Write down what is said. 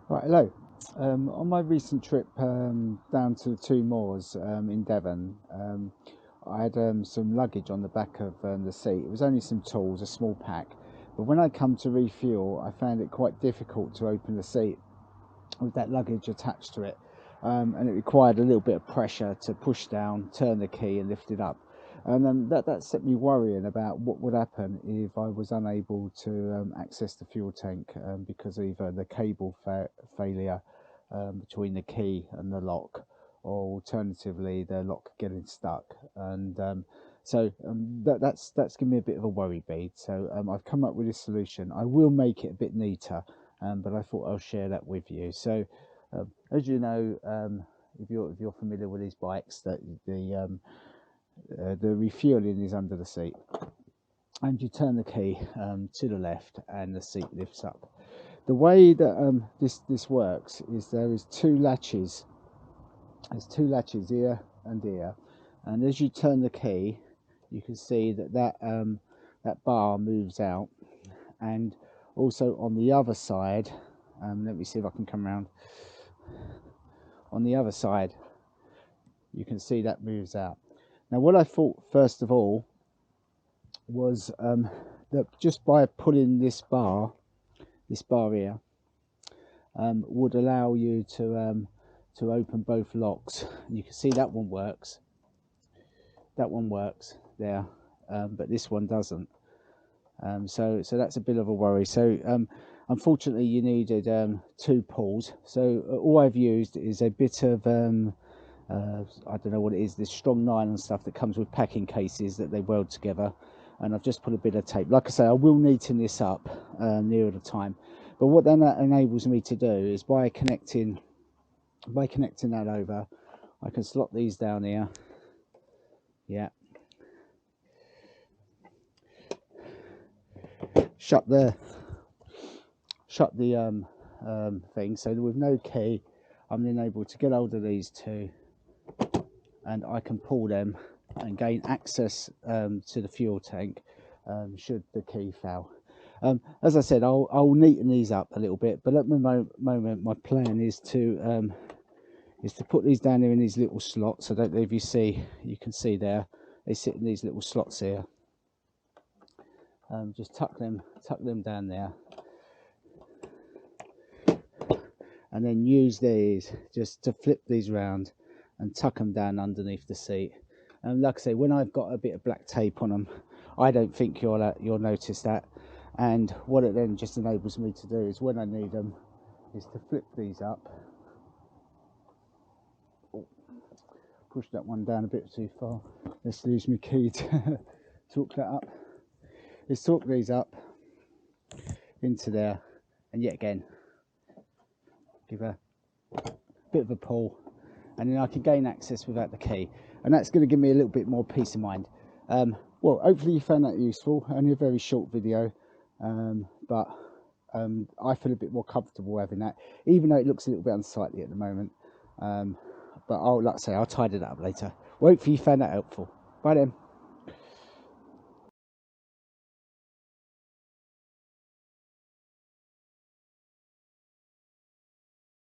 Right, hello. On my recent trip down to the two moors in Devon, I had some luggage on the back of the seat. It was only some tools, a small pack. But when I come to refuel, I found it quite difficult to open the seat with that luggage attached to it. And it required a little bit of pressure to push down, turn the key and lift it up. And that set me worrying about what would happen if I was unable to access the fuel tank because of either the cable failure between the key and the lock, or alternatively the lock getting stuck. And that's given me a bit of a worry bead. So I've come up with a solution. I will make it a bit neater, but I thought I'll share that with you. So as you know, if you're familiar with these bikes, that the refueling is under the seat, and you turn the key to the left and the seat lifts up. The way that this works is there is two latches. There's two latches here and here, and as you turn the key, you can see that bar moves out, and also on the other side, let me see if I can come around. On the other side, you can see that moves out. Now, what I thought first of all was that just by pulling this bar here, would allow you to open both locks. And you can see that one works. That one works there, but this one doesn't. So that's a bit of a worry. So unfortunately, you needed two pulls. So all I've used is a bit of I don't know what it is, this strong nylon stuff that comes with packing cases that they weld together, and I've just put a bit of tape. Like I say, I will neaten this up nearer the time, but what then that enables me to do is by connecting that over, I can slot these down here. Yeah, shut the thing, so with no key I'm then able to get hold of these two, and I can pull them and gain access to the fuel tank should the key fail. As I said, I'll neaten these up a little bit, but at the moment my plan is to put these down here in these little slots. I don't know if you can see there, they sit in these little slots here. Just tuck them down there, and then use these just to flip these round and tuck them down underneath the seat. And like I say, when I've got a bit of black tape on them, I don't think you'll notice that. And what it then just enables me to do is, when I need them, is to flip these up. Oh, push that one down a bit too far. Let's lose my key to torque that up. Let's torque these up into there, and yet again give a bit of a pull, and then I can gain access without the key, and that's going to give me a little bit more peace of mind. Well, hopefully you found that useful. Only a very short video, but I feel a bit more comfortable having that, even though it looks a little bit unsightly at the moment. But like I say, I'll tidy that up later. Hopefully you found that helpful. Bye then.